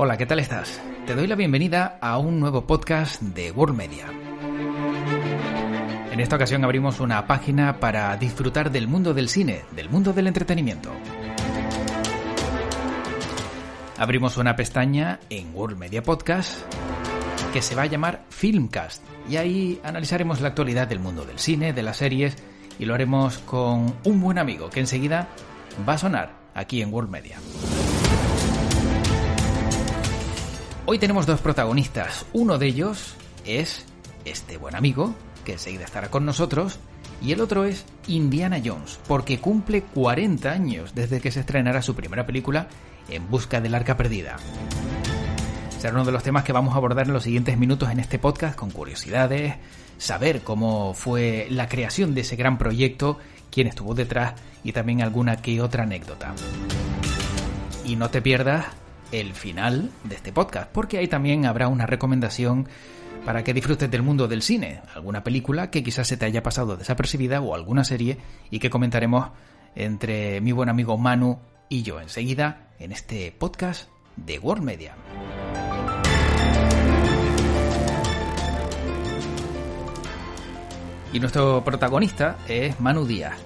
Hola, ¿qué tal estás? Te doy la bienvenida a un nuevo podcast de World Media. En esta ocasión abrimos una página para disfrutar del mundo del cine, del mundo del entretenimiento. Abrimos una pestaña en World Media Podcast que se va a llamar Filmcast y ahí analizaremos la actualidad del mundo del cine, de las series y lo haremos con un buen amigo que enseguida va a sonar aquí en World Media. Hoy tenemos dos protagonistas. Uno de ellos es este buen amigo, que enseguida estará con nosotros, y el otro es Indiana Jones, porque cumple 40 años desde que se estrenara su primera película, En busca del arca perdida. Será uno de los temas que vamos a abordar en los siguientes minutos en este podcast, con curiosidades, saber cómo fue la creación de ese gran proyecto, quién estuvo detrás y también alguna que otra anécdota. Y no te pierdas el final de este podcast, porque ahí también habrá una recomendación para que disfrutes del mundo del cine, alguna película que quizás se te haya pasado desapercibida o alguna serie y que comentaremos entre mi buen amigo Manu y yo enseguida en este podcast de World Media. Y nuestro protagonista es Manu Díaz.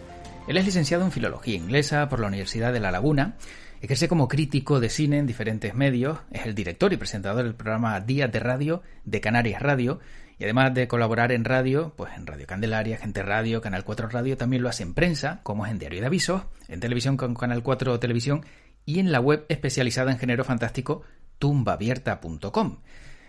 Él es licenciado en Filología Inglesa por la Universidad de La Laguna. Ejerce como crítico de cine en diferentes medios, es el director y presentador del programa Días de Radio de Canarias Radio y además de colaborar en radio, pues en Radio Candelaria, Gente Radio, Canal 4 Radio, también lo hace en prensa, como es en Diario de Avisos, en televisión con Canal 4 Televisión y en la web especializada en género fantástico tumbaabierta.com.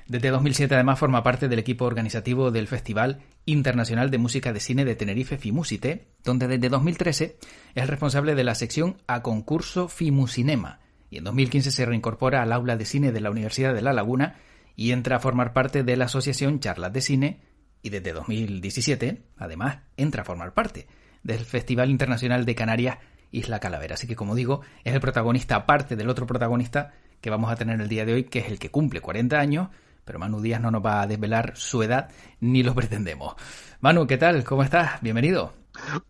Desde 2007 además forma parte del equipo organizativo del Festival Internacional de Música de Cine de Tenerife FIMUSITE, donde desde 2013 es el responsable de la sección a concurso FIMUCINEMA y en 2015 se reincorpora al aula de cine de la Universidad de La Laguna y entra a formar parte de la asociación Charlas de Cine y desde 2017 además entra a formar parte del Festival Internacional de Canarias Isla Calavera. Así que como digo, es el protagonista aparte del otro protagonista que vamos a tener el día de hoy, que es el que cumple 40 años, pero Manu Díaz no nos va a desvelar su edad ni lo pretendemos. Manu, ¿qué tal? ¿Cómo estás? Bienvenido.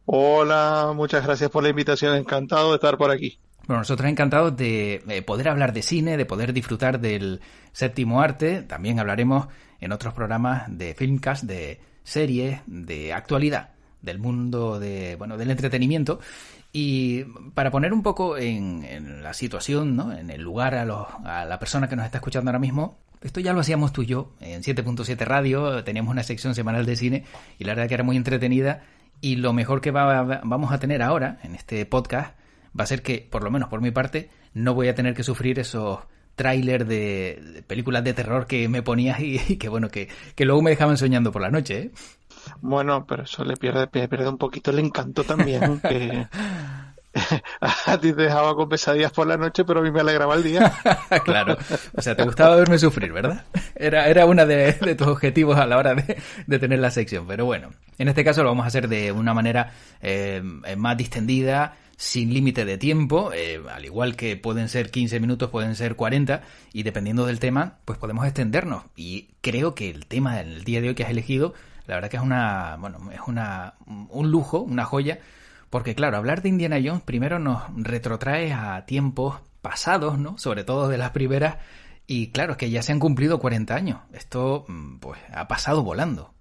Hola, muchas gracias por la invitación, encantado de estar por aquí. Bueno, nosotros encantados de poder hablar de cine, de poder disfrutar del séptimo arte. También hablaremos en otros programas de Filmcast, de series, de actualidad, del mundo del entretenimiento. Y para poner un poco en la situación, ¿no? En el lugar a la persona que nos está escuchando ahora mismo, esto ya lo hacíamos tú y yo en 7.7 Radio, teníamos una sección semanal de cine y la verdad que era muy entretenida y lo mejor que vamos a tener ahora en este podcast va a ser que, por lo menos por mi parte, no voy a tener que sufrir esos tráiler de películas de terror que me ponías y que bueno, que luego me dejaban soñando por la noche, ¿eh? Bueno, pero eso le pierde un poquito el encanto también, que a ti te dejaba con pesadillas por la noche, pero a mí me alegraba el día. Claro, o sea, te gustaba verme sufrir, ¿verdad? Era una de tus objetivos a la hora de tener la sección, pero bueno, en este caso lo vamos a hacer de una manera más distendida, sin límite de tiempo, al igual que pueden ser 15 minutos, pueden ser 40, y dependiendo del tema, pues podemos extendernos. Y creo que el tema del día de hoy que has elegido, la verdad que es un lujo, una joya, porque claro, hablar de Indiana Jones primero nos retrotrae a tiempos pasados, ¿no? Sobre todo de las primeras, y claro, es que ya se han cumplido 40 años. Esto, pues, ha pasado volando.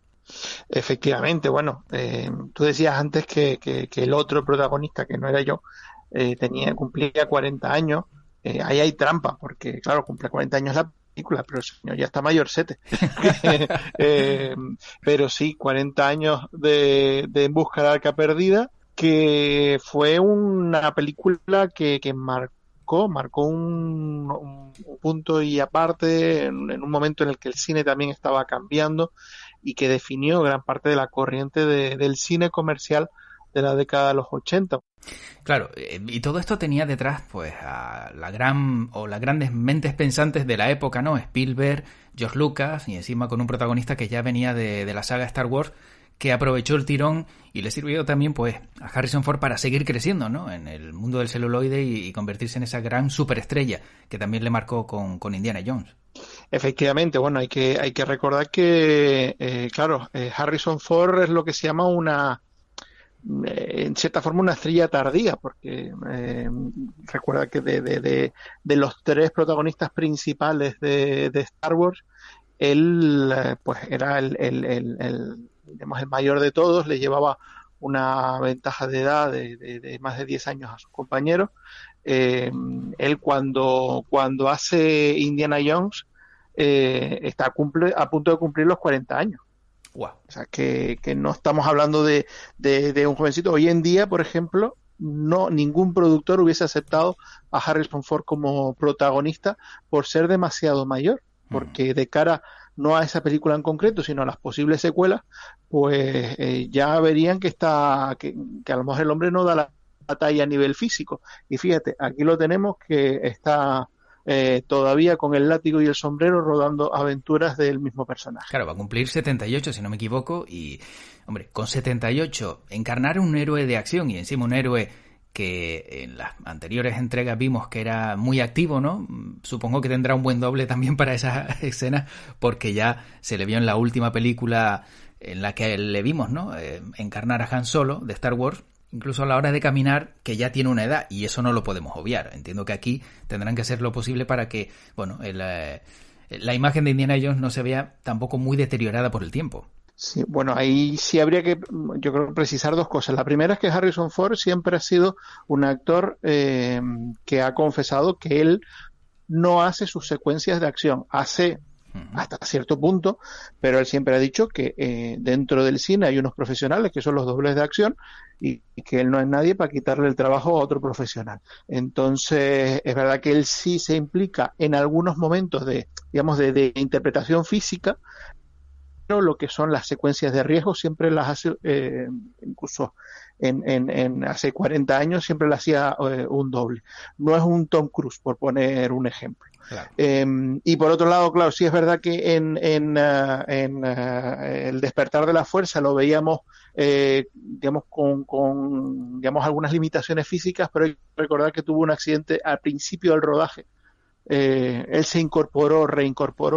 Efectivamente, bueno, tú decías antes que el otro protagonista, que no era yo, cumplía 40 años. Ahí hay trampa, porque claro, cumple 40 años la película, pero el señor ya está mayorcete. Pero sí, 40 años de En busca del arca perdida, que fue una película que marcó un punto y aparte en un momento en el que el cine también estaba cambiando y que definió gran parte de la corriente del cine comercial de la década de los 80. Claro, y todo esto tenía detrás pues a las grandes mentes pensantes de la época, ¿no? Spielberg, George Lucas, y encima con un protagonista que ya venía de la saga Star Wars, que aprovechó el tirón y le sirvió también pues a Harrison Ford para seguir creciendo, ¿no? En el mundo del celuloide y convertirse en esa gran superestrella que también le marcó con Indiana Jones. Efectivamente, bueno, hay que recordar que, Harrison Ford es lo que se llama en cierta forma una estrella tardía, porque recuerda que de los tres protagonistas principales de Star Wars, él pues era digamos, el mayor de todos, le llevaba una ventaja de edad de más de 10 años a sus compañeros. Él cuando hace Indiana Jones está a punto de cumplir los 40 años. Wow. O sea, que no estamos hablando de un jovencito. Hoy en día, por ejemplo, no ningún productor hubiese aceptado a Harrison Ford como protagonista por ser demasiado mayor, porque de cara no a esa película en concreto, sino a las posibles secuelas, pues ya verían que a lo mejor el hombre no da la talla a nivel físico. Y fíjate, aquí lo tenemos que está todavía con el látigo y el sombrero rodando aventuras del mismo personaje. Claro, va a cumplir 78, si no me equivoco, y, hombre, con 78, encarnar un héroe de acción y encima un héroe que en las anteriores entregas vimos que era muy activo, ¿no? Supongo que tendrá un buen doble también para esas escenas, porque ya se le vio en la última película en la que le vimos, ¿no? Encarnar a Han Solo de Star Wars, incluso a la hora de caminar, que ya tiene una edad, y eso no lo podemos obviar. Entiendo que aquí tendrán que hacer lo posible para que, bueno, la imagen de Indiana Jones no se vea tampoco muy deteriorada por el tiempo. Sí, bueno, ahí sí habría que, yo creo, precisar dos cosas. La primera es que Harrison Ford siempre ha sido un actor que ha confesado que él no hace sus secuencias de acción, hace hasta cierto punto, pero él siempre ha dicho que dentro del cine hay unos profesionales que son los dobles de acción y que él no es nadie para quitarle el trabajo a otro profesional. Entonces, es verdad que él sí se implica en algunos momentos digamos, de interpretación física, pero lo que son las secuencias de riesgo siempre las hace, incluso hace 40 años siempre le hacía un doble. No es un Tom Cruise, por poner un ejemplo. Claro. Y por otro lado, claro, sí es verdad que en El despertar de la fuerza lo veíamos, digamos, con digamos, algunas limitaciones físicas, pero hay que recordar que tuvo un accidente al principio del rodaje. Él se reincorporó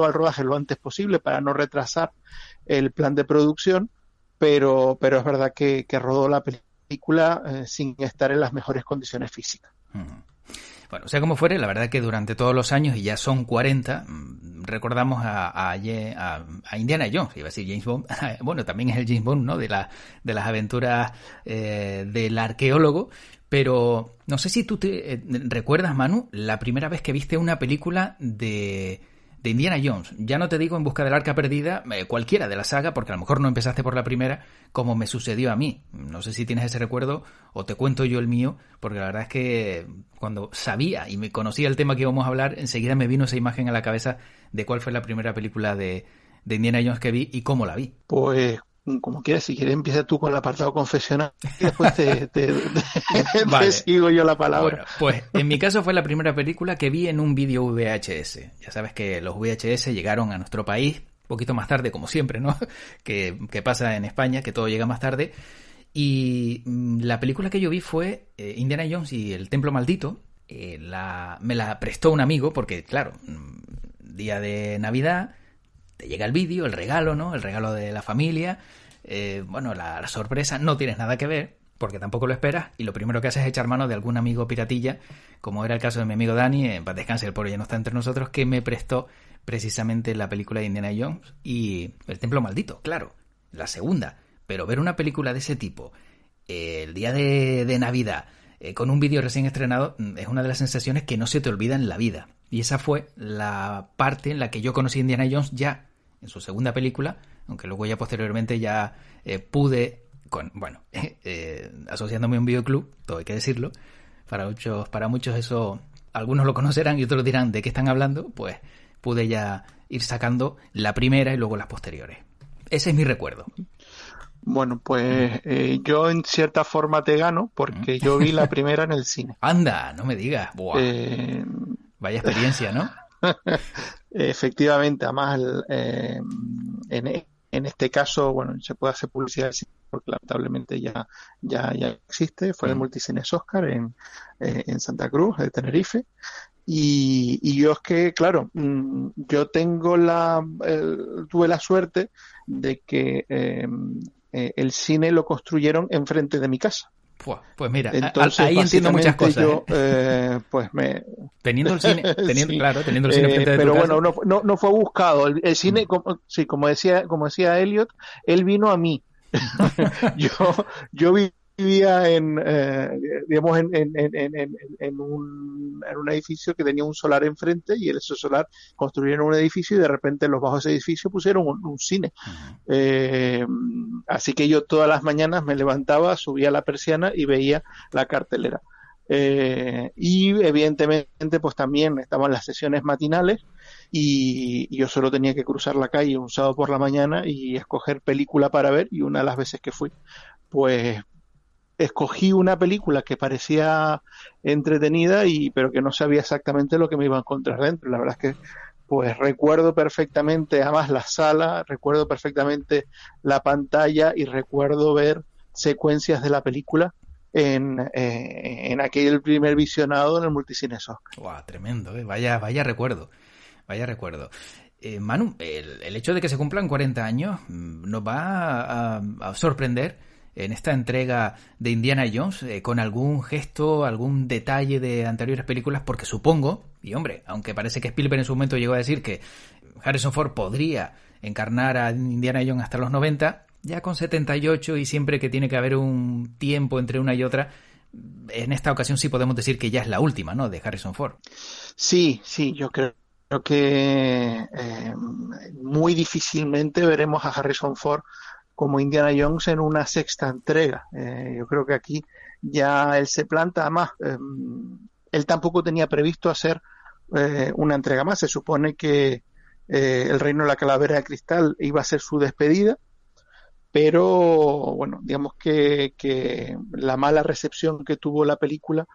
al rodaje lo antes posible para no retrasar el plan de producción, pero es verdad que rodó la película sin estar en las mejores condiciones físicas. Bueno, sea como fuere, la verdad que durante todos los años, y ya son 40, recordamos a Indiana Jones, iba a decir James Bond, bueno, también es el James Bond, ¿no? De las aventuras del arqueólogo, pero no sé si tú te recuerdas, Manu, la primera vez que viste una película de Indiana Jones. Ya no te digo En busca del arca perdida, cualquiera de la saga, porque a lo mejor no empezaste por la primera, como me sucedió a mí. No sé si tienes ese recuerdo o te cuento yo el mío, porque la verdad es que cuando sabía y me conocía el tema que íbamos a hablar, enseguida me vino esa imagen a la cabeza de cuál fue la primera película de Indiana Jones que vi y cómo la vi. Pues como quieras, si quieres empieza tú con el apartado confesional y después Vale. te sigo yo la palabra. Bueno, pues en mi caso fue la primera película que vi en un vídeo VHS. Ya sabes que los VHS llegaron a nuestro país un poquito más tarde, como siempre, ¿no? Que pasa en España, que todo llega más tarde. Y la película que yo vi fue Indiana Jones y el Templo Maldito. Me la prestó un amigo porque, claro, día de Navidad, te llega el vídeo, el regalo, ¿no? El regalo de la familia. Bueno, la sorpresa, no tienes nada que ver, porque tampoco lo esperas, y lo primero que haces es echar mano de algún amigo piratilla, como era el caso de mi amigo Dani, en paz descanse, el pobre ya no está entre nosotros, que me prestó precisamente la película de Indiana Jones y El Templo Maldito, claro, la segunda. Pero ver una película de ese tipo el día de Navidad, con un vídeo recién estrenado, es una de las sensaciones que no se te olvida en la vida. Y esa fue la parte en la que yo conocí a Indiana Jones ya en su segunda película, aunque luego ya posteriormente ya pude, asociándome a un videoclub, todo hay que decirlo, para muchos eso, algunos lo conocerán y otros dirán de qué están hablando, pues pude ya ir sacando la primera y luego las posteriores. Ese es mi recuerdo. Bueno, pues yo en cierta forma te gano porque yo vi la primera en el cine. Anda, no me digas. Buah. Vaya experiencia, ¿no? Efectivamente, además en este caso, bueno, se puede hacer publicidad porque lamentablemente ya existe, fue el Multicines Oscar en Santa Cruz de Tenerife. Y yo es que, claro, yo tuve la suerte de que el cine lo construyeron enfrente de mi casa. Pues mira, entonces, ahí entiendo muchas cosas. Yo, pues teniendo el cine, sí. Claro, teniendo el cine frente de pero tu bueno, casa. no fue buscado. El cine, como decía Elliot, él vino a mí. yo vivía digamos, en un edificio que tenía un solar enfrente, y en ese solar construyeron un edificio y de repente los bajos de ese edificio pusieron un cine. Así que yo todas las mañanas me levantaba, subía la persiana y veía la cartelera. Y evidentemente pues también estaban las sesiones matinales, y yo solo tenía que cruzar la calle un sábado por la mañana y escoger película para ver, y una de las veces que fui, pues escogí una película que parecía entretenida, pero que no sabía exactamente lo que me iba a encontrar dentro. La verdad es que pues recuerdo perfectamente además la sala, recuerdo perfectamente la pantalla, y recuerdo ver secuencias de la película en aquel primer visionado en el Multicines Oscar. Wow, tremendo, ¿eh? Vaya recuerdo. Manu, el hecho de que se cumplan 40 años nos va a sorprender en esta entrega de Indiana Jones con algún gesto, algún detalle de anteriores películas, porque supongo, y hombre, aunque parece que Spielberg en su momento llegó a decir que Harrison Ford podría encarnar a Indiana Jones hasta los 90, ya con 78 y siempre que tiene que haber un tiempo entre una y otra, en esta ocasión sí podemos decir que ya es la última, ¿no?, de Harrison Ford. Sí, yo creo que muy difícilmente veremos a Harrison Ford como Indiana Jones en una sexta entrega. Yo creo que aquí ya él se planta. Además, él tampoco tenía previsto hacer una entrega más. Se supone que El Reino de la Calavera de Cristal iba a ser su despedida, pero bueno, digamos que la mala recepción que tuvo la película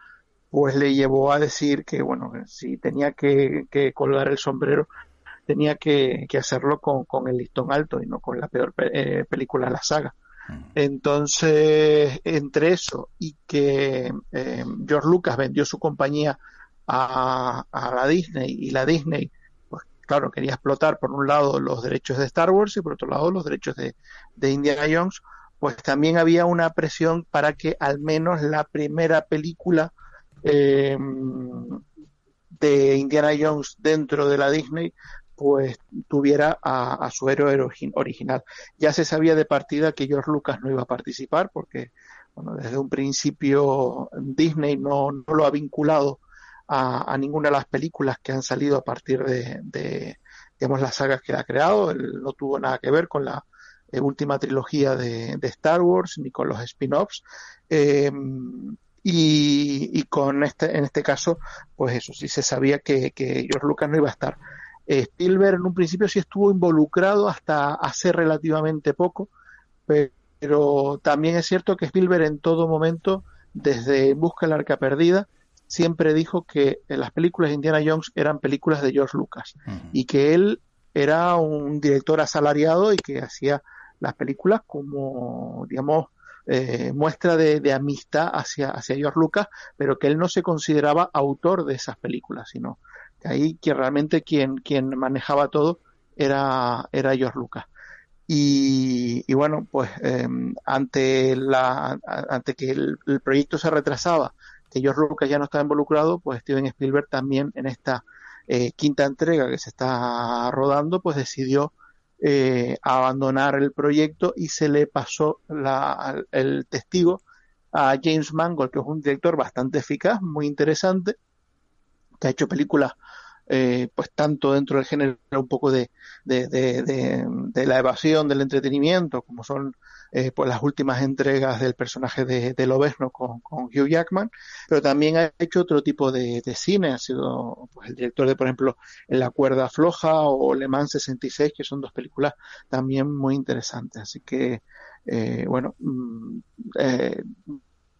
pues le llevó a decir que, bueno, si tenía que colgar el sombrero, tenía que hacerlo con el listón alto y no con la peor película de la saga. Entonces, entre eso y que George Lucas vendió su compañía a la Disney, y la Disney, pues claro, quería explotar por un lado los derechos de Star Wars y por otro lado los derechos de Indiana Jones, pues también había una presión para que al menos la primera película de Indiana Jones dentro de la Disney pues tuviera a su héroe original. Ya se sabía de partida que George Lucas no iba a participar, porque bueno, desde un principio Disney no lo ha vinculado a ninguna de las películas que han salido a partir de digamos, las sagas que ha creado. Él no tuvo nada que ver con la última trilogía de Star Wars ni con los spin-offs. Y con en este caso, pues eso, sí se sabía que George Lucas no iba a estar. Spielberg en un principio sí estuvo involucrado hasta hace relativamente poco, pero también es cierto que Spielberg en todo momento, desde En busca del arca perdida, siempre dijo que las películas de Indiana Jones eran películas de George Lucas, y que él era un director asalariado y que hacía las películas como, digamos, muestra de amistad hacia George Lucas, pero que él no se consideraba autor de esas películas, sino que ahí que realmente quien manejaba todo era George Lucas. Y bueno, pues ante que el proyecto se retrasaba, que George Lucas ya no estaba involucrado, pues Steven Spielberg también en esta quinta entrega que se está rodando, pues decidió abandonar el proyecto, y se le pasó el testigo a James Mangold, que es un director bastante eficaz, muy interesante, que ha hecho películas pues tanto dentro del género un poco de la evasión, del entretenimiento, como son pues las últimas entregas del personaje de Lobezno con Hugh Jackman, pero también ha hecho otro tipo de cine. Ha sido pues el director de, por ejemplo, En la cuerda floja o Le Mans 66, que son dos películas también muy interesantes. Así que bueno,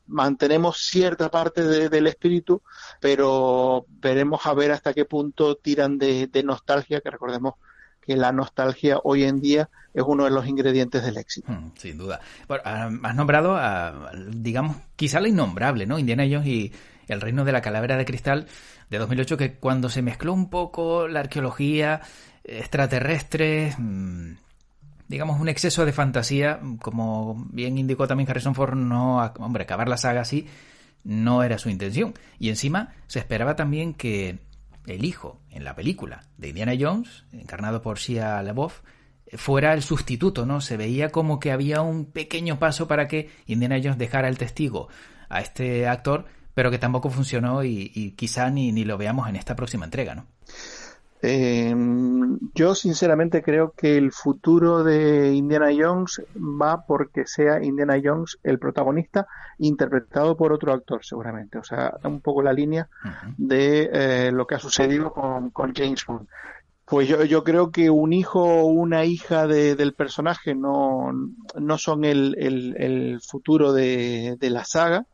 mantenemos cierta parte del espíritu, pero veremos a ver hasta qué punto tiran de nostalgia, que recordemos que la nostalgia hoy en día es uno de los ingredientes del éxito. Sin duda. Bueno, has nombrado, digamos, quizá la innombrable, ¿no? Indiana Jones y El Reino de la Calavera de Cristal de 2008, que cuando se mezcló un poco la arqueología, extraterrestres, digamos, un exceso de fantasía, como bien indicó también Harrison Ford, acabar la saga así no era su intención. Y encima se esperaba también que el hijo en la película de Indiana Jones, encarnado por Shia LaBeouf, fuera el sustituto, ¿no? Se veía como que había un pequeño paso para que Indiana Jones dejara el testigo a este actor, pero que tampoco funcionó y quizá ni lo veamos en esta próxima entrega, ¿no? Yo sinceramente creo que el futuro de Indiana Jones va porque sea Indiana Jones el protagonista, interpretado por otro actor seguramente. O sea, un poco la línea de lo que ha sucedido con James Bond. Pues yo creo que un hijo o una hija del personaje no son el futuro de la saga.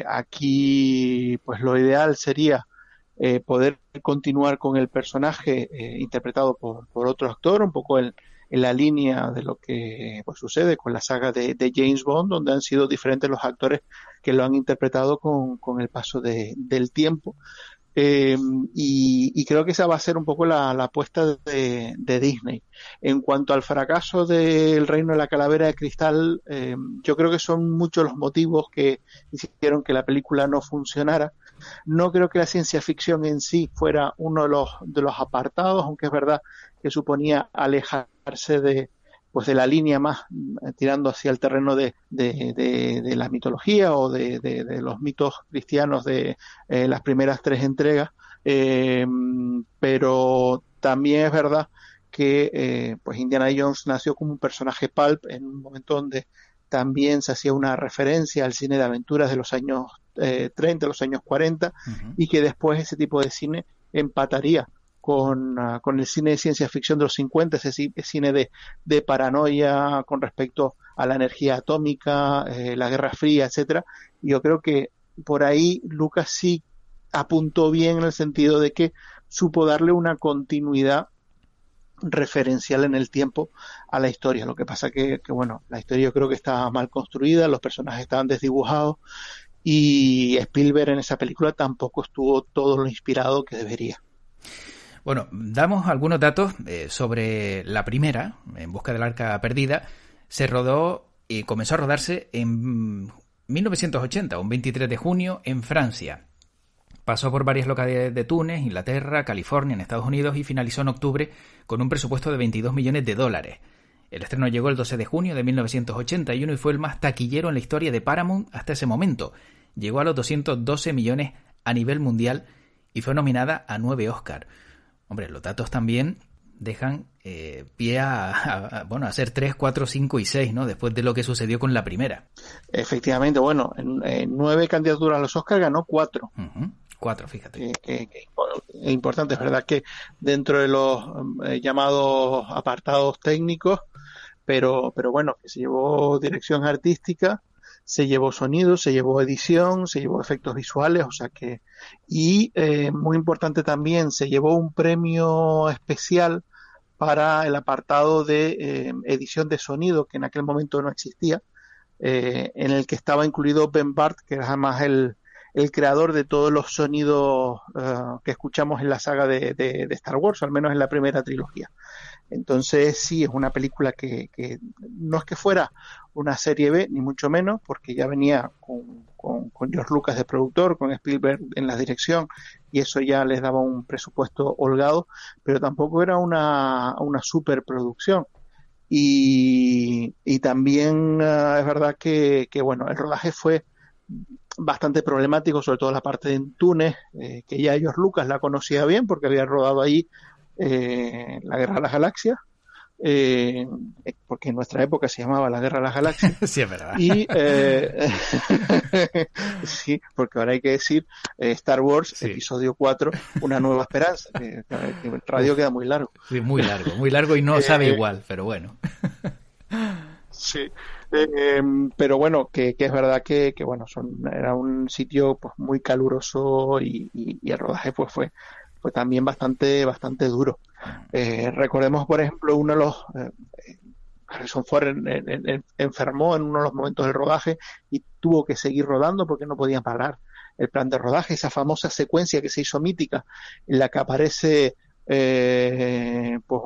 Aquí pues lo ideal sería poder continuar con el personaje interpretado por otro actor, un poco en la línea de lo que pues, sucede con la saga de James Bond, donde han sido diferentes los actores que lo han interpretado con el paso del tiempo. Y creo que esa va a ser un poco la apuesta de Disney. En cuanto al fracaso del Reino de la Calavera de Cristal, yo creo que son muchos los motivos que hicieron que la película no funcionara. No creo que la ciencia ficción en sí fuera uno de los apartados, aunque es verdad que suponía alejarse de la línea más tirando hacia el terreno de la mitología o de los mitos cristianos de las primeras 3 entregas, pero también es verdad que pues Indiana Jones nació como un personaje pulp en un momento donde también se hacía una referencia al cine de aventuras de los años 30, los años 40, y que después ese tipo de cine empataría con el cine de ciencia ficción de los 50, ese cine de paranoia con respecto a la energía atómica, la Guerra Fría, etcétera. Y yo creo que por ahí Lucas sí apuntó bien en el sentido de que supo darle una continuidad referencial en el tiempo a la historia. Lo que pasa que bueno, la historia yo creo que estaba mal construida, los personajes estaban desdibujados y Spielberg en esa película tampoco estuvo todo lo inspirado que debería. Bueno, damos algunos datos sobre la primera, En busca del arca perdida. Se rodó y comenzó a rodarse en 1980, un 23 de junio, en Francia. Pasó por varias localidades de Túnez, Inglaterra, California, en Estados Unidos y finalizó en octubre con un presupuesto de $22 millones. El estreno llegó el 12 de junio de 1981 y fue el más taquillero en la historia de Paramount hasta ese momento. Llegó a los 212 millones a nivel mundial y fue nominada a 9 Oscar. Hombre, los datos también dejan pie a ser 3, 4, 5 y 6, ¿no? Después de lo que sucedió con la primera. Efectivamente, bueno, en 9 candidaturas a los Oscar ganó 4. 4, fíjate. Que es importante, es verdad que dentro de los llamados apartados técnicos, pero bueno, que se llevó dirección artística, se llevó sonido, se llevó edición, se llevó efectos visuales, o sea que, y muy importante también, se llevó un premio especial para el apartado de edición de sonido, que en aquel momento no existía, en el que estaba incluido Ben Bart, que era además el creador de todos los sonidos que escuchamos en la saga de Star Wars, al menos en la primera trilogía. Entonces sí, es una película que no es que fuera una serie B, ni mucho menos, porque ya venía con George Lucas de productor, con Spielberg en la dirección, y eso ya les daba un presupuesto holgado, pero tampoco era una superproducción. Y también es verdad que bueno, el rodaje fue bastante problemático, sobre todo la parte de Túnez, que ya George Lucas la conocía bien porque había rodado ahí la Guerra de las Galaxias, porque en nuestra época se llamaba la Guerra de las Galaxias. Sí, es verdad. Y sí, porque ahora hay que decir Star Wars, sí. Episodio 4, Una Nueva Esperanza, que el radio queda muy largo. Sí, muy largo y no sabe igual, pero bueno. Sí, pero bueno, que es verdad que bueno, era un sitio pues muy caluroso y el rodaje pues fue también bastante duro. Recordemos, por ejemplo, uno de los Harrison Ford enfermó en uno de los momentos del rodaje y tuvo que seguir rodando porque no podían parar el plan de rodaje, esa famosa secuencia que se hizo mítica en la que aparece pues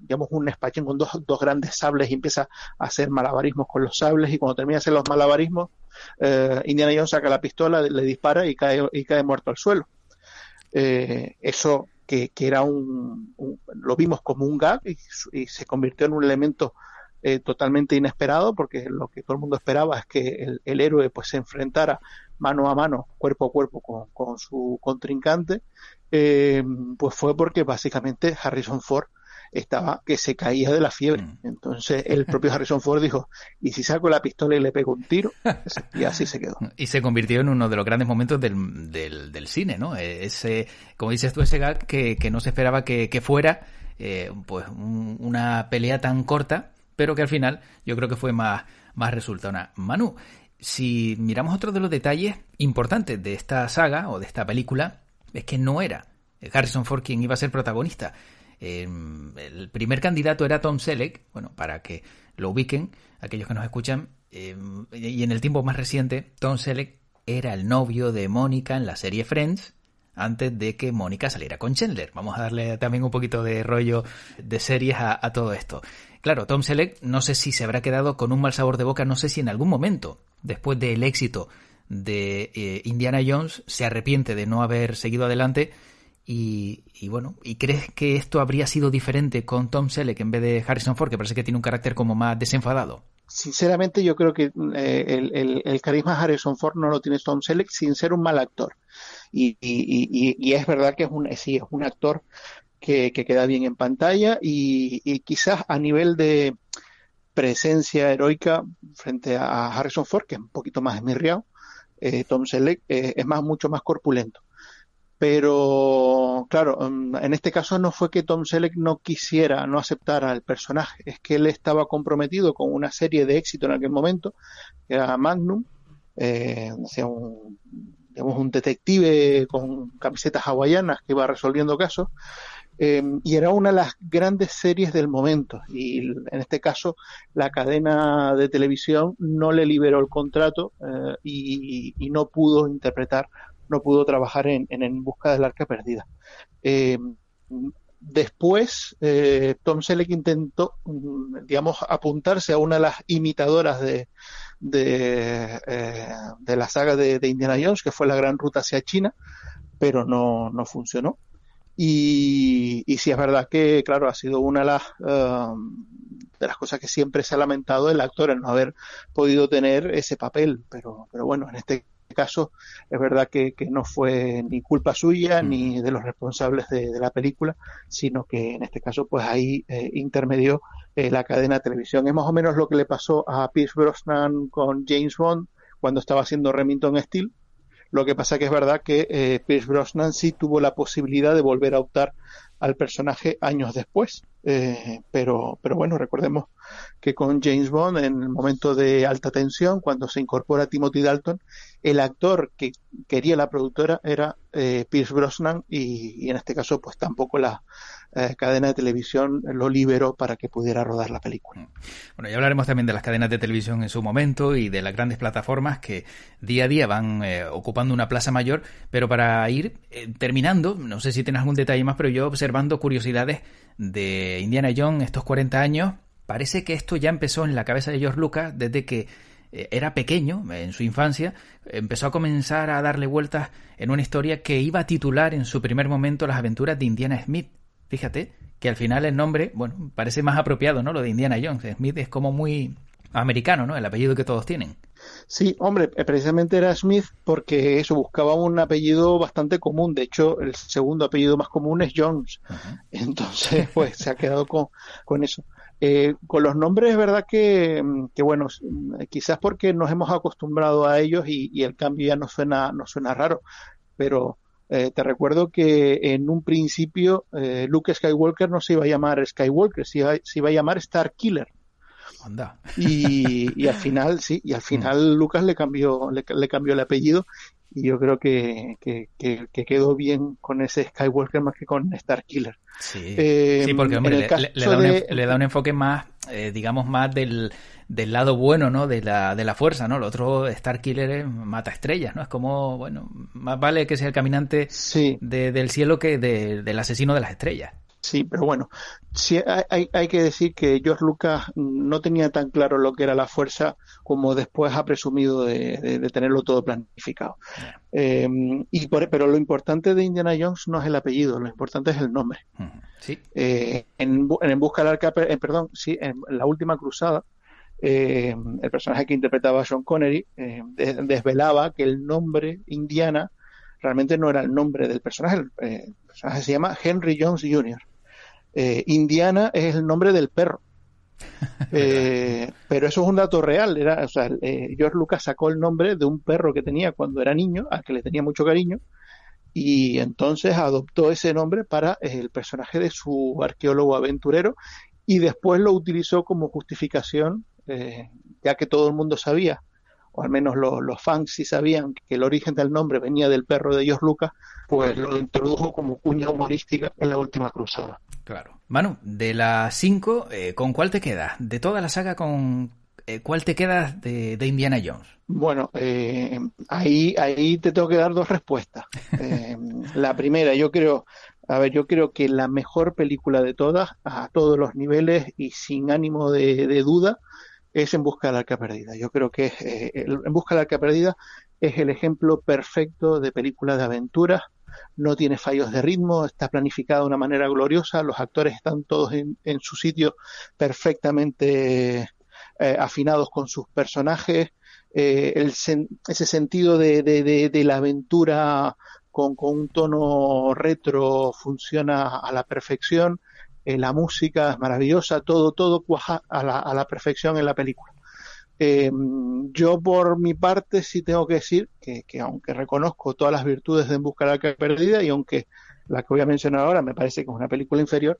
digamos un espadachín con dos grandes sables y empieza a hacer malabarismos con los sables, y cuando termina de hacer los malabarismos, Indiana Jones saca la pistola, le dispara y cae muerto al suelo. Eso que era lo vimos como un gag y se convirtió en un elemento totalmente inesperado, porque lo que todo el mundo esperaba es que el héroe pues se enfrentara mano a mano, cuerpo a cuerpo con su contrincante. Pues fue porque básicamente Harrison Ford estaba que se caía de la fiebre. Entonces el propio Harrison Ford dijo, ¿y si saco la pistola y le pego un tiro? Y así se quedó. Y se convirtió en uno de los grandes momentos del cine, ¿no? Ese, como dices tú, ese gag que no se esperaba que fuera pues una pelea tan corta, pero que al final yo creo que fue más resultona. Manu, si miramos otro de los detalles importantes de esta saga o de esta película, es que no era Harrison Ford quien iba a ser protagonista. El primer candidato era Tom Selleck, bueno, para que lo ubiquen aquellos que nos escuchan, y en el tiempo más reciente Tom Selleck era el novio de Mónica en la serie Friends, antes de que Mónica saliera con Chandler. Vamos a darle también un poquito de rollo de series a todo esto. Claro, Tom Selleck no sé si se habrá quedado con un mal sabor de boca, no sé si en algún momento, después del éxito de Indiana Jones, se arrepiente de no haber seguido adelante. Y bueno, ¿y crees que esto habría sido diferente con Tom Selleck en vez de Harrison Ford, que parece que tiene un carácter como más desenfadado? Sinceramente, yo creo que el carisma de Harrison Ford no lo tiene Tom Selleck, sin ser un mal actor. Y es verdad que es un actor que queda bien en pantalla, y quizás a nivel de presencia heroica frente a Harrison Ford, que es un poquito más esmirriado, Tom Selleck es mucho más corpulento. Pero, claro, en este caso no fue que Tom Selleck no aceptara el personaje, es que él estaba comprometido con una serie de éxito en aquel momento, que era Magnum, un detective con camisetas hawaianas que iba resolviendo casos, y era una de las grandes series del momento, y en este caso la cadena de televisión no le liberó el contrato, y no pudo trabajar en busca del arca perdida. Después, Tom Selleck intentó, digamos, apuntarse a una de las imitadoras de la saga de Indiana Jones, que fue La Gran Ruta hacia China, pero no funcionó. Y sí es verdad que, claro, ha sido una de las cosas que siempre se ha lamentado el actor, el no haber podido tener ese papel, pero bueno, en este caso es verdad que no fue ni culpa suya ni de los responsables de la película, sino que en este caso pues ahí intermedió la cadena de televisión. Es más o menos lo que le pasó a Pierce Brosnan con James Bond cuando estaba haciendo Remington Steele. Lo que pasa que es verdad que Pierce Brosnan sí tuvo la posibilidad de volver a optar al personaje años después, pero bueno, recordemos que con James Bond, en el momento de alta tensión, cuando se incorpora Timothy Dalton, el actor que quería la productora era Pierce Brosnan, y en este caso pues tampoco la cadena de televisión lo liberó para que pudiera rodar la película. Bueno, ya hablaremos también de las cadenas de televisión en su momento y de las grandes plataformas que día a día van ocupando una plaza mayor, pero para ir terminando, no sé si tienes algún detalle más, pero yo observando curiosidades de Indiana Jones estos 40 años, parece que esto ya empezó en la cabeza de George Lucas desde que era pequeño, en su infancia, empezó a comenzar a darle vueltas en una historia que iba a titular en su primer momento Las aventuras de Indiana Smith. Fíjate que al final el nombre, bueno, parece más apropiado, ¿no? Lo de Indiana Jones. Smith es como muy americano, ¿no? El apellido que todos tienen. Sí, hombre, precisamente era Smith porque eso, buscaba un apellido bastante común. De hecho, el segundo apellido más común es Jones. Uh-huh. Entonces, pues se ha quedado con eso. Con los nombres es verdad que bueno, quizás porque nos hemos acostumbrado a ellos y el cambio ya no suena raro, pero te recuerdo que en un principio Luke Skywalker no se iba a llamar Skywalker, se iba a llamar Starkiller. Anda. Y al final Lucas le cambió el apellido, y yo creo que quedó bien con ese Skywalker más que con Starkiller. Sí, porque hombre, le da un enfoque más digamos, más del lado bueno, ¿no? De la fuerza, ¿no? Lo otro, Starkiller mata estrellas, ¿no? Es como, bueno, más vale que sea el caminante Sí, del cielo que del asesino de las estrellas. sí, pero bueno, sí hay que decir que George Lucas no tenía tan claro lo que era la fuerza como después ha presumido de tenerlo todo planificado. Yeah. Pero lo importante de Indiana Jones no es el apellido, lo importante es el nombre. Sí. En Busca del Arca, perdón, sí, en La Última Cruzada, el personaje que interpretaba a Sean Connery desvelaba que el nombre Indiana realmente no era el nombre del personaje. El personaje se llama Henry Jones Jr. Indiana es el nombre del perro. Es verdad. Pero eso es un dato real. O sea, George Lucas sacó el nombre de un perro que tenía cuando era niño, al que le tenía mucho cariño, y entonces adoptó ese nombre para el personaje de su arqueólogo aventurero y después lo utilizó como justificación, ya que todo el mundo sabía, o al menos los fans sí sabían que el origen del nombre venía del perro de George Lucas, pues lo introdujo como cuña humorística en La Última Cruzada. Claro. Manu, de las 5, ¿con cuál te quedas? De toda la saga, ¿con cuál te quedas de Indiana Jones? Bueno, ahí te tengo que dar dos respuestas. La primera, yo creo que la mejor película de todas, a todos los niveles y sin ánimo de duda, es En Busca del Arca Perdida. Yo creo que En Busca del Arca Perdida es el ejemplo perfecto de película de aventuras. No tiene fallos de ritmo, está planificada de una manera gloriosa, los actores están todos en su sitio perfectamente afinados con sus personajes, ese sentido de la aventura con un tono retro funciona a la perfección, la música es maravillosa, todo cuaja a la perfección en la película. Yo por mi parte sí tengo que decir que aunque reconozco todas las virtudes de En Busca del Arca Perdida y aunque la que voy a mencionar ahora me parece que es una película inferior,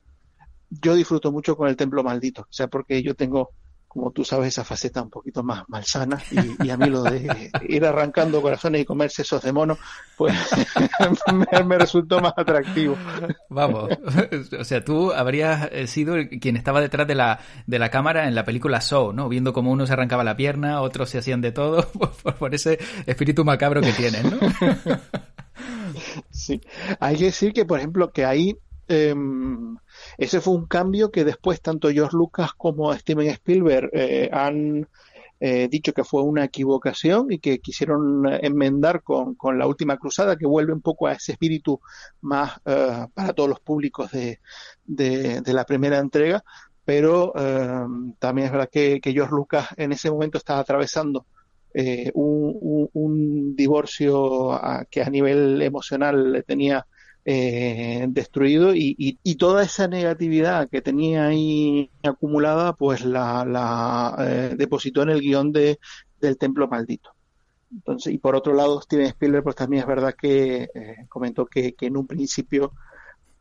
yo disfruto mucho con El Templo Maldito, o sea, porque yo tengo, como tú sabes, esa faceta un poquito más malsana y a mí lo de ir arrancando corazones y comerse esos demonios, pues me resultó más atractivo. Vamos, o sea, tú habrías sido quien estaba detrás de la cámara en la película Saw, ¿no? Viendo cómo uno se arrancaba la pierna, otros se hacían de todo, por ese espíritu macabro que tienes, ¿no? Sí, hay que decir que, por ejemplo, que ahí ese fue un cambio que después tanto George Lucas como Steven Spielberg han dicho que fue una equivocación y que quisieron enmendar con La Última Cruzada, que vuelve un poco a ese espíritu más para todos los públicos de la primera entrega, pero también es verdad que George Lucas en ese momento estaba atravesando un divorcio que a nivel emocional le tenía destruido y toda esa negatividad que tenía ahí acumulada pues la depositó en el guión del Templo Maldito. Entonces, y por otro lado, Steven Spielberg pues también es verdad que comentó que en un principio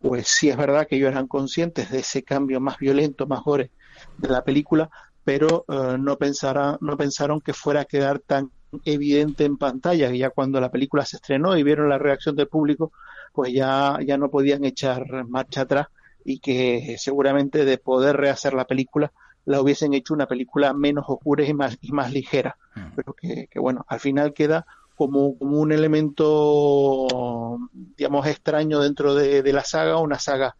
pues sí es verdad que ellos eran conscientes de ese cambio más violento, más gore de la película, pero no pensaron que fuera a quedar tan evidente en pantalla, que ya cuando la película se estrenó y vieron la reacción del público, pues ya no podían echar marcha atrás y que seguramente de poder rehacer la película la hubiesen hecho una película menos oscura y más ligera, pero que bueno, al final queda como un elemento, digamos, extraño dentro de la saga, una saga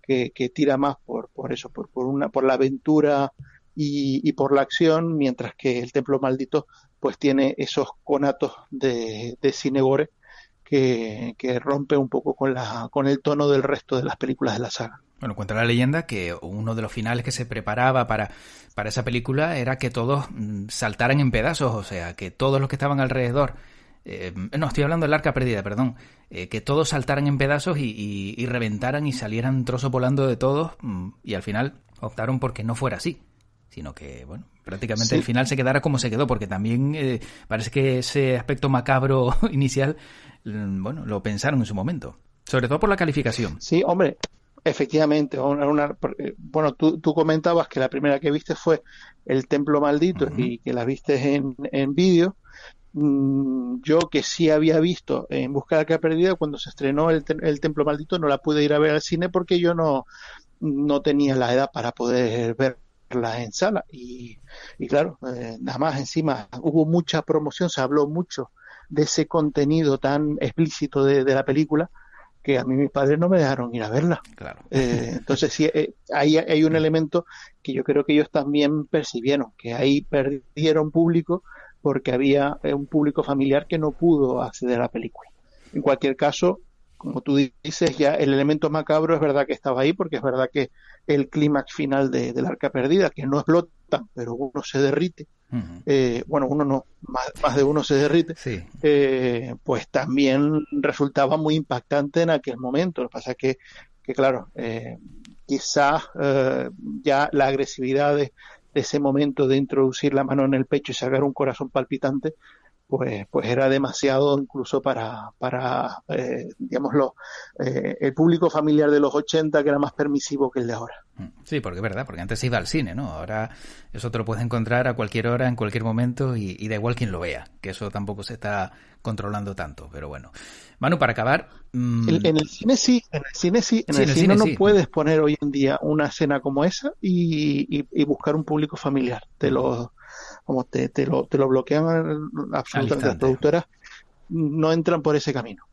que tira más por eso, por la aventura y por la acción, mientras que El Templo Maldito pues tiene esos conatos de cine gore que rompe un poco con el tono del resto de las películas de la saga. Bueno, cuenta la leyenda que uno de los finales que se preparaba para esa película era que todos saltaran en pedazos, o sea, que todos los que estaban alrededor, no, estoy hablando del Arca Perdida, perdón, que todos saltaran en pedazos y reventaran y salieran trozos volando de todos, y al final optaron porque no fuera así, sino que, bueno, prácticamente el final se quedara como se quedó, porque también parece que ese aspecto macabro inicial, bueno, lo pensaron en su momento, sobre todo por la calificación. Sí, hombre, efectivamente. Bueno, tú comentabas que la primera que viste fue El Templo Maldito y que la viste en vídeo. Yo que sí había visto En Busca de la Arca Perdida cuando se estrenó el Templo Maldito, no la pude ir a ver al cine porque yo no tenía la edad para poder ver verlas en sala. Y claro, nada más encima hubo mucha promoción, se habló mucho de ese contenido tan explícito de la película, que a mí mis padres no me dejaron ir a verla. Claro. Entonces sí, ahí hay un elemento que yo creo que ellos también percibieron, que ahí perdieron público porque había un público familiar que no pudo acceder a la película. En cualquier caso, como tú dices, ya el elemento macabro es verdad que estaba ahí, porque es verdad que el clímax final del Arca Perdida, que no explota, pero uno se derrite, bueno, uno no, más de uno se derrite, sí. Pues también resultaba muy impactante en aquel momento. Lo que pasa es que claro, quizás ya la agresividad de ese momento de introducir la mano en el pecho y sacar un corazón palpitante, pues era demasiado incluso para digámoslo, el público familiar de los 80, que era más permisivo que el de ahora. Sí, porque es verdad, porque antes se iba al cine, ¿no? Ahora eso te lo puedes encontrar a cualquier hora, en cualquier momento y da igual quien lo vea, que eso tampoco se está controlando tanto, pero bueno. Manu, para acabar... En el cine sí, en el cine no puedes poner hoy en día una escena como esa y buscar un público familiar. Te lo bloquean absolutamente. Las productoras no entran por ese camino.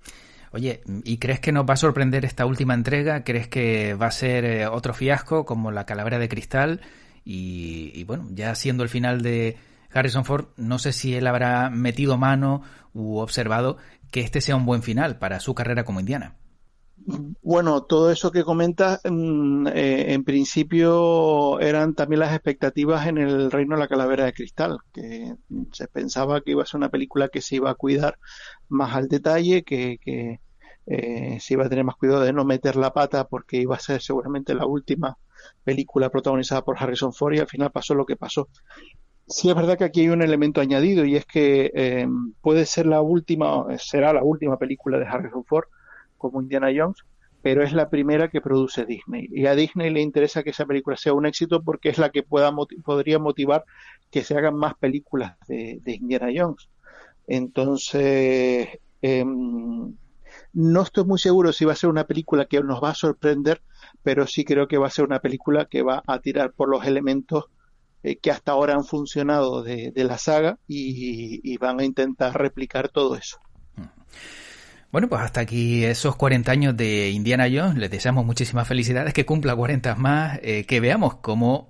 Oye, ¿y crees que nos va a sorprender esta última entrega? ¿Crees que va a ser otro fiasco como la Calavera de Cristal? Y bueno, ya siendo el final de Harrison Ford, no sé si él habrá metido mano u observado que este sea un buen final para su carrera como Indiana. Bueno, todo eso que comentas, en principio eran también las expectativas en El Reino de la Calavera de Cristal, que se pensaba que iba a ser una película que se iba a cuidar más al detalle, que se iba a tener más cuidado de no meter la pata, porque iba a ser seguramente la última película protagonizada por Harrison Ford, y al final pasó lo que pasó. Sí, es verdad que aquí hay un elemento añadido, y es que puede ser será la última película de Harrison Ford como Indiana Jones, pero es la primera que produce Disney. Y a Disney le interesa que esa película sea un éxito porque es la que podría motivar que se hagan más películas de Indiana Jones. Entonces, no estoy muy seguro si va a ser una película que nos va a sorprender, pero sí creo que va a ser una película que va a tirar por los elementos que hasta ahora han funcionado de la saga y van a intentar replicar todo eso. Bueno, pues hasta aquí esos 40 años de Indiana Jones. Les deseamos muchísimas felicidades, que cumpla 40 más, que veamos cómo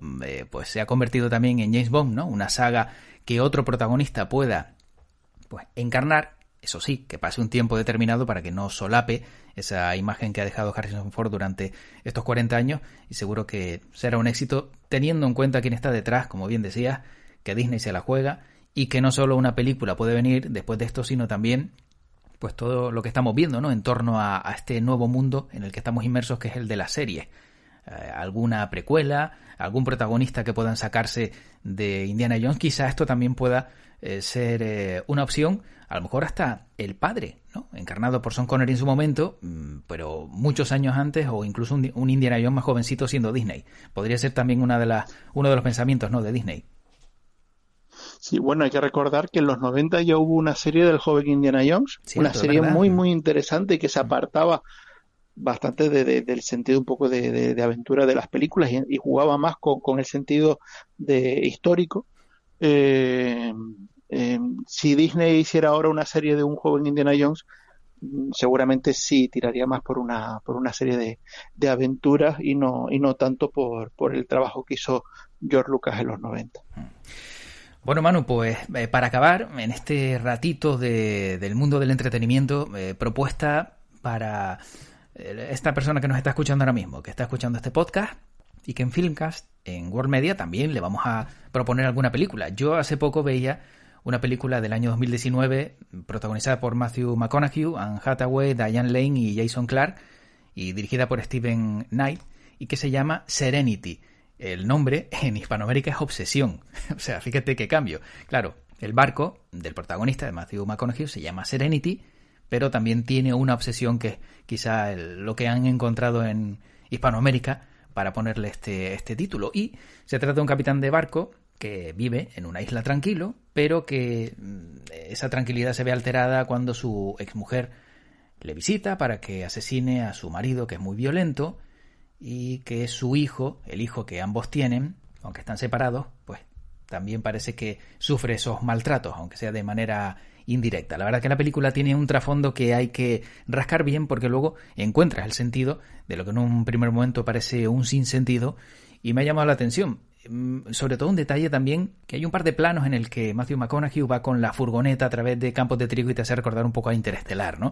pues se ha convertido también en James Bond, ¿no? Una saga que otro protagonista pueda pues encarnar. Eso sí, que pase un tiempo determinado para que no solape esa imagen que ha dejado Harrison Ford durante estos 40 años, y seguro que será un éxito teniendo en cuenta quién está detrás, como bien decías, que Disney se la juega y que no solo una película puede venir después de esto, sino también pues todo lo que estamos viendo, ¿no? En torno a este nuevo mundo en el que estamos inmersos, que es el de la serie. Alguna precuela, algún protagonista que puedan sacarse de Indiana Jones, quizá esto también pueda ser una opción, a lo mejor hasta el padre, ¿no? Encarnado por Sean Connery en su momento, pero muchos años antes, o incluso un Indiana Jones más jovencito siendo Disney. Podría ser también uno de los pensamientos, ¿no?, de Disney. Sí, bueno, hay que recordar que en los 90 ya hubo una serie del joven Indiana Jones, Cierto, una serie muy, muy interesante y que se apartaba bastante del sentido un poco de aventura de las películas y jugaba más con el sentido histórico. Si Disney hiciera ahora una serie de un joven Indiana Jones, seguramente sí tiraría más por una serie de aventuras y no tanto por el trabajo que hizo George Lucas en los 90. Bueno, Manu, pues para acabar, en este ratito del mundo del entretenimiento, propuesta para esta persona que nos está escuchando ahora mismo, que está escuchando este podcast, y que en Filmcast, en World Media, también le vamos a proponer alguna película. Yo hace poco veía una película del año 2019 protagonizada por Matthew McConaughey, Anne Hathaway, Diane Lane y Jason Clarke, y dirigida por Steven Knight, y que se llama Serenity. El nombre en Hispanoamérica es Obsesión. O sea, fíjate qué cambio. Claro, el barco del protagonista, de Matthew McConaughey, se llama Serenity, pero también tiene una obsesión que es quizá lo que han encontrado en Hispanoamérica para ponerle este título. Y se trata de un capitán de barco que vive en una isla tranquilo, pero que esa tranquilidad se ve alterada cuando su exmujer le visita para que asesine a su marido, que es muy violento, y que su hijo, el hijo que ambos tienen, aunque están separados, pues también parece que sufre esos maltratos, aunque sea de manera indirecta. La verdad que la película tiene un trasfondo que hay que rascar bien, porque luego encuentras el sentido de lo que en un primer momento parece un sinsentido, y me ha llamado la atención. Sobre todo un detalle también, que hay un par de planos en el que Matthew McConaughey va con la furgoneta a través de campos de trigo y te hace recordar un poco a Interestelar, ¿no?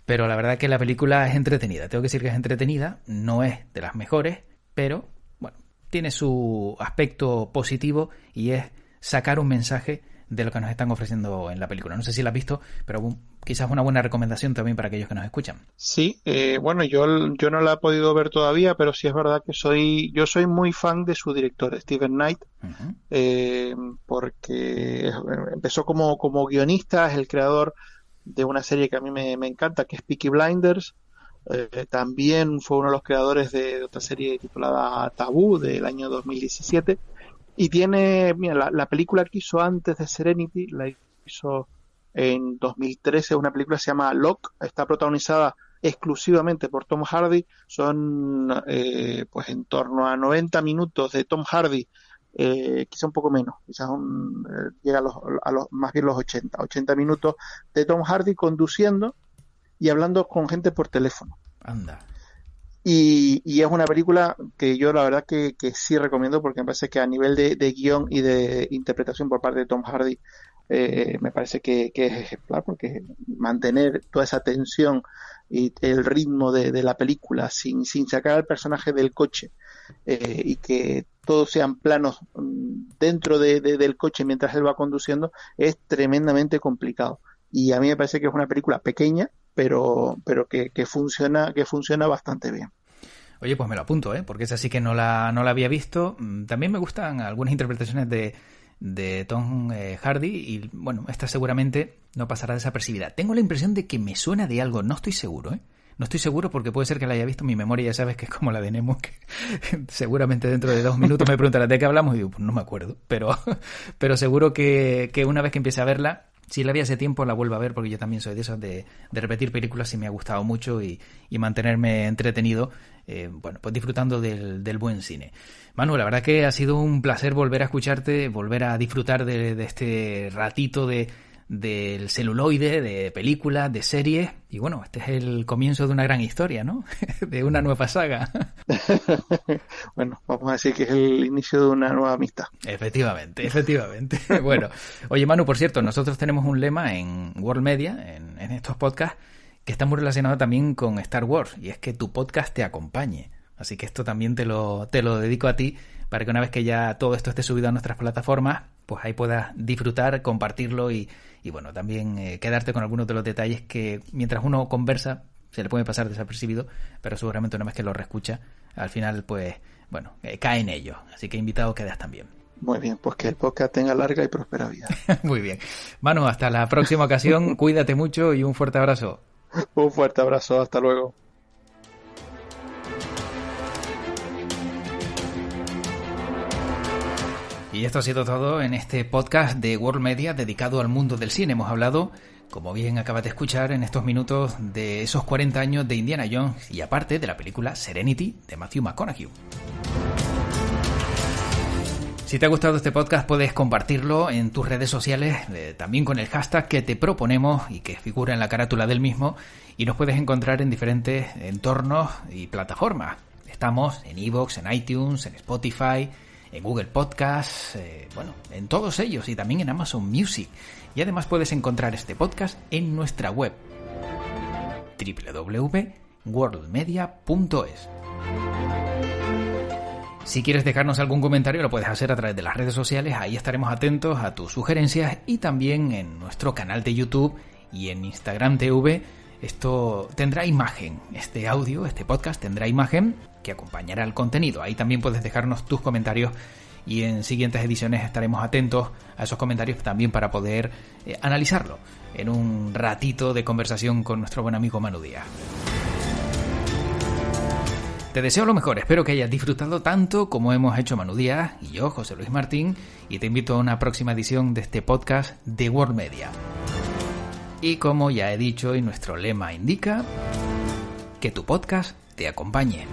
Pero la verdad que la película es entretenida. Tengo que decir que es entretenida, no es de las mejores, pero bueno, tiene su aspecto positivo y es sacar un mensaje de lo que nos están ofreciendo en la película. No sé si la has visto, pero quizás una buena recomendación también para aquellos que nos escuchan. Sí, bueno, yo no la he podido ver todavía, pero sí es verdad que yo soy muy fan de su director, Steven Knight, porque empezó como guionista, es el creador de una serie que a mí me encanta, que es Peaky Blinders. También fue uno de los creadores de otra serie titulada Tabú del año 2017. Y tiene, mira, la película que hizo antes de Serenity, la hizo en 2013, una película que se llama Locke, está protagonizada exclusivamente por Tom Hardy, son pues en torno a 90 minutos de Tom Hardy, quizá un poco menos, quizás llega a los más bien los 80 minutos de Tom Hardy conduciendo y hablando con gente por teléfono. Anda. Y es una película que yo la verdad que sí recomiendo, porque me parece que a nivel de guión y de interpretación por parte de Tom Hardy, me parece que es ejemplar, porque mantener toda esa tensión y el ritmo de la película sin sacar al personaje del coche, y que todos sean planos dentro del coche mientras él va conduciendo, es tremendamente complicado. Y a mí me parece que es una película pequeña, pero que funciona bastante bien. Oye, pues me lo apunto, porque esa sí que no la había visto. También me gustan algunas interpretaciones de Tom Hardy y, bueno, esta seguramente no pasará desapercibida. Tengo la impresión de que me suena de algo, no estoy seguro, No estoy seguro porque puede ser que la haya visto. Mi memoria ya sabes que es como la de Nemo, que seguramente dentro de 2 minutos me preguntarás de qué hablamos y digo, pues no me acuerdo. Pero seguro que una vez que empiece a verla, si la vi hace tiempo, la vuelvo a ver, porque yo también soy de esos de repetir películas y me ha gustado mucho y mantenerme entretenido, bueno, pues disfrutando del buen cine. Manu, la verdad que ha sido un placer volver a escucharte, volver a disfrutar de este ratito del celuloide, de películas, de series, y bueno, este es el comienzo de una gran historia, ¿no? De una nueva saga. Bueno, vamos a decir que es el inicio de una nueva amistad. Efectivamente. Bueno, oye Manu, por cierto, nosotros tenemos un lema en World Media, en estos podcasts, que está muy relacionado también con Star Wars, y es que tu podcast te acompañe. Así que esto también te lo dedico a ti, para que una vez que ya todo esto esté subido a nuestras plataformas, pues ahí puedas disfrutar, compartirlo y bueno, también quedarte con algunos de los detalles que mientras uno conversa se le puede pasar desapercibido, pero seguramente una vez que lo reescucha, al final pues, bueno, cae en ello. Así que invitado quedas también. Muy bien, pues que el podcast tenga larga y próspera vida. Muy bien. Manu, hasta la próxima ocasión, cuídate mucho y un fuerte abrazo. Un fuerte abrazo, hasta luego. Y esto ha sido todo en este podcast de World Media dedicado al mundo del cine. Hemos hablado, como bien acabas de escuchar en estos minutos, de esos 40 años de Indiana Jones y aparte de la película Serenity de Matthew McConaughey. Si te ha gustado este podcast puedes compartirlo en tus redes sociales, también con el hashtag que te proponemos y que figura en la carátula del mismo, y nos puedes encontrar en diferentes entornos y plataformas. Estamos en iVoox, en iTunes, en Spotify, en Google Podcasts, bueno, en todos ellos y también en Amazon Music. Y además puedes encontrar este podcast en nuestra web www.worldmedia.es. Si quieres dejarnos algún comentario lo puedes hacer a través de las redes sociales, ahí estaremos atentos a tus sugerencias, y también en nuestro canal de YouTube y en Instagram TV. Esto tendrá imagen, este audio, este podcast tendrá imagen que acompañará el contenido. Ahí también puedes dejarnos tus comentarios y en siguientes ediciones estaremos atentos a esos comentarios también para poder analizarlo en un ratito de conversación con nuestro buen amigo Manu Díaz. Te deseo lo mejor, espero que hayas disfrutado tanto como hemos hecho Manu Díaz y yo, José Luis Martín, y te invito a una próxima edición de este podcast de World Media. Y como ya he dicho y nuestro lema indica, que tu podcast te acompañe.